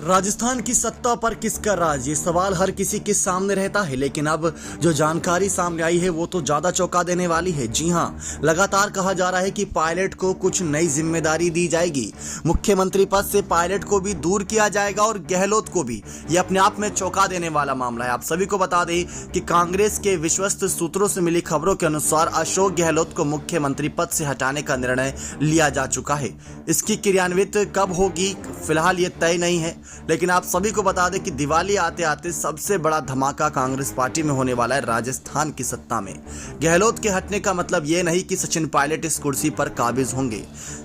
राजस्थान की सत्ता पर किसका राज, ये सवाल हर किसी के सामने रहता है। लेकिन अब जो जानकारी सामने आई है वो तो ज्यादा चौंका देने वाली है। जी हां, लगातार कहा जा रहा है कि पायलट को कुछ नई जिम्मेदारी दी जाएगी। मुख्यमंत्री पद से पायलट को भी दूर किया जाएगा और गहलोत को भी। ये अपने आप में चौंका देने वाला मामला है। आप सभी को बता दें कि कांग्रेस के विश्वस्त सूत्रों से मिली खबरों के अनुसार अशोक गहलोत को मुख्यमंत्री पद से हटाने का निर्णय लिया जा चुका है। इसकी क्रियान्वित कब होगी फिलहाल ये तय नहीं है। लेकिन आप सभी को बता दें कि दिवाली आते आते सबसे बड़ा धमाका कांग्रेस पार्टी में होने वाला है राजस्थान की सत्ता में। गहलोत के हटने का मतलब यह नहीं कि सचिन पायलट इस कुर्सी पर काबिज होंगे।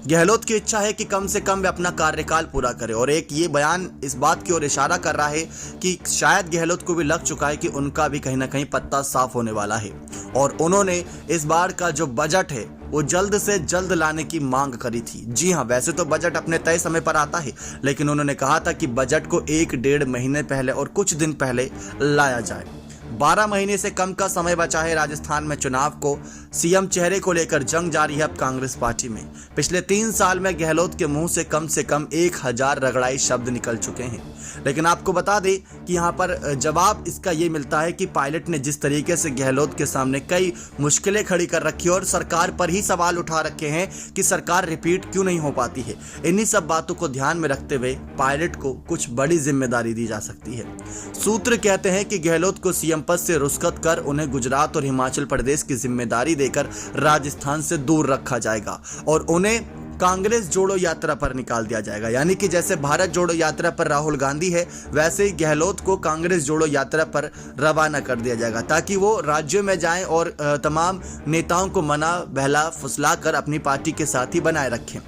गहलोत की इच्छा है कि कम से कम वे अपना कार्यकाल पूरा करें और एक ये बयान इस बात की ओर इशारा कर रहा है कि शायद गहलोत को भी लग चुका है कि उनका भी कहीं ना कहीं पत्ता साफ होने वाला है और उन्होंने इस बार का जो बजट है वो जल्द से जल्द लाने की मांग करी थी। जी हां, वैसे तो बजट अपने तय समय पर आता है, लेकिन उन्होंने कहा था कि बजट को 1-1.5 महीने पहले और कुछ दिन पहले लाया जाए। 12 महीने से कम का समय बचा है राजस्थान में चुनाव को। सीएम चेहरे को लेकर जंग जारी है अब कांग्रेस पार्टी में। पिछले 3 साल में गहलोत के मुंह से कम 1000 रगड़ाई शब्द निकल चुके हैं। लेकिन आपको बता दें कि यहाँ पर जवाब इसका ये मिलता है कि पायलट ने जिस तरीके से गहलोत के सामने कई मुश्किलें खड़ी कर रखी और सरकार पर ही सवाल उठा रखे हैं कि सरकार रिपीट क्यों नहीं हो पाती है। इन्हीं सब बातों को ध्यान में रखते हुए पायलट को कुछ बड़ी जिम्मेदारी दी जा सकती है। सूत्र कहते हैं कि गहलोत को सीएम पद से रुस्खत कर उन्हें गुजरात और हिमाचल प्रदेश की जिम्मेदारी देकर राजस्थान से दूर रखा जाएगा और उन्हें कांग्रेस जोड़ो यात्रा पर निकाल दिया जाएगा। यानी कि जैसे भारत जोड़ो यात्रा पर राहुल गांधी है, वैसे ही गहलोत को कांग्रेस जोड़ो यात्रा पर रवाना कर दिया जाएगा ताकि वो राज्यों में जाएं और तमाम नेताओं को मना बहला फुसला कर अपनी पार्टी के साथ ही बनाए रखें।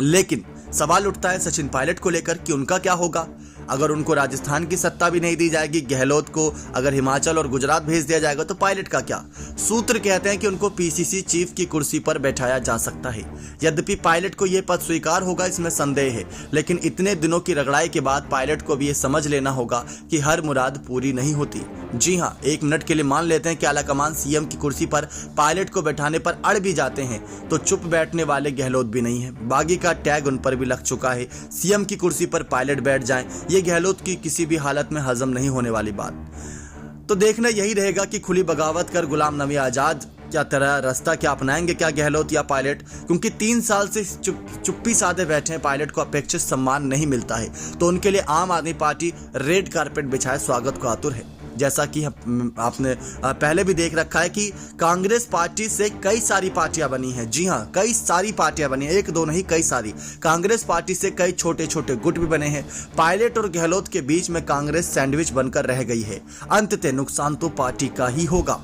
लेकिन सवाल उठता है सचिन पायलट को लेकर कि उनका क्या होगा अगर उनको राजस्थान की सत्ता भी नहीं दी जाएगी। गहलोत को अगर हिमाचल और गुजरात भेज दिया जाएगा तो पायलट का क्या। सूत्र कहते हैं कि उनको पीसीसी चीफ की कुर्सी पर बैठाया जा सकता है। यद्यपि पायलट को यह पद स्वीकार होगा इसमें संदेह है, लेकिन इतने दिनों की रगड़ाई के बाद पायलट को भी ये समझ लेना होगा कि हर मुराद पूरी नहीं होती। जी हां, 1 मिनट के लिए मान लेते हैं कि आलाकमान सीएम की कुर्सी पर पायलट को बैठाने पर अड़ भी जाते हैं तो चुप बैठने वाले गहलोत भी नहीं है। बागी का टैग उन पर भी लग चुका है। सीएम की कुर्सी पर पायलट बैठ जाएं, ये गहलोत की किसी भी हालत में हजम नहीं होने वाली बात। तो देखना यही रहेगा कि खुली बगावत कर गुलाम नबी आजाद क्या तरह रास्ता क्या अपनाएंगे क्या गहलोत या पायलट, क्योंकि 3 साल से चुप्पी साधे बैठे हैं। पायलट को अपेक्षित सम्मान नहीं मिलता है तो उनके लिए आम आदमी पार्टी रेड कारपेट बिछाए स्वागत को आतुर है। जैसा कि आपने पहले भी देख रखा है कि कांग्रेस पार्टी से कई सारी पार्टियां बनी हैं। जी हां, कई सारी पार्टियां बनी हैं, 1-2 नहीं कई सारी। कांग्रेस पार्टी से कई छोटे छोटे गुट भी बने हैं। पायलट और गहलोत के बीच में कांग्रेस सैंडविच बनकर रह गई है। अंततः नुकसान तो पार्टी का ही होगा,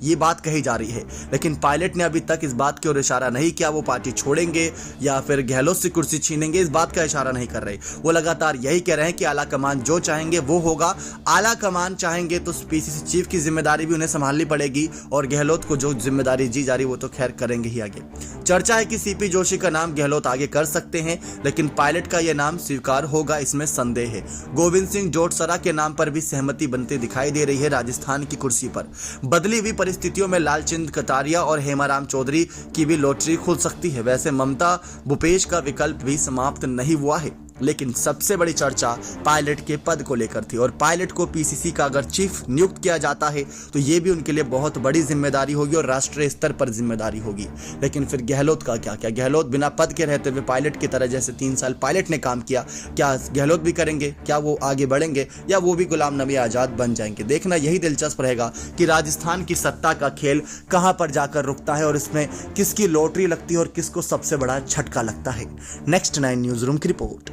ये बात कही जा रही है। लेकिन पायलट ने अभी तक इस बात की ओर इशारा नहीं किया वो पार्टी छोड़ेंगे या फिर गहलोत से कुर्सी छीनेंगे, इस बात का इशारा नहीं कर रहे। वो लगातार यही कह रहे हैं कि आला कमान जो चाहेंगे वो होगा। आला कमान चाहेंगे तो पीसीसी चीफ की जिम्मेदारी भी उन्हें संभालनी पड़ेगी और गहलोत को जो जिम्मेदारी दी जा रही वो तो खैर करेंगे ही आगे। चर्चा है कि सीपी जोशी का नाम गहलोत आगे कर सकते हैं, लेकिन पायलट का यह नाम स्वीकार होगा इसमें संदेह है। गोविंद सिंह जोटसरा के नाम पर भी सहमति बनती दिखाई दे रही है राजस्थान की कुर्सी पर। बदली हुई परिस्थितियों में लालचंद कटारिया और हेमाराम चौधरी की भी लॉटरी खुल सकती है। वैसे ममता भूपेश का विकल्प भी समाप्त नहीं हुआ है, लेकिन सबसे बड़ी चर्चा पायलट के पद को लेकर थी और पायलट को पीसीसी का अगर चीफ नियुक्त किया जाता है तो ये भी उनके लिए बहुत बड़ी जिम्मेदारी होगी और राष्ट्रीय स्तर पर जिम्मेदारी होगी। लेकिन फिर गहलोत का क्या गहलोत बिना पद के रहते हुए पायलट की तरह जैसे 3 साल पायलट ने काम किया, क्या गहलोत भी करेंगे? क्या वो आगे बढ़ेंगे या वो भी गुलाम नबी आजाद बन जाएंगे? देखना यही दिलचस्प रहेगा कि राजस्थान की सत्ता का खेल कहां पर जाकर रुकता है और इसमें किसकी लॉटरी लगती है और किसको सबसे बड़ा झटका लगता है। नेक्स्ट 9 न्यूज रूम की रिपोर्ट।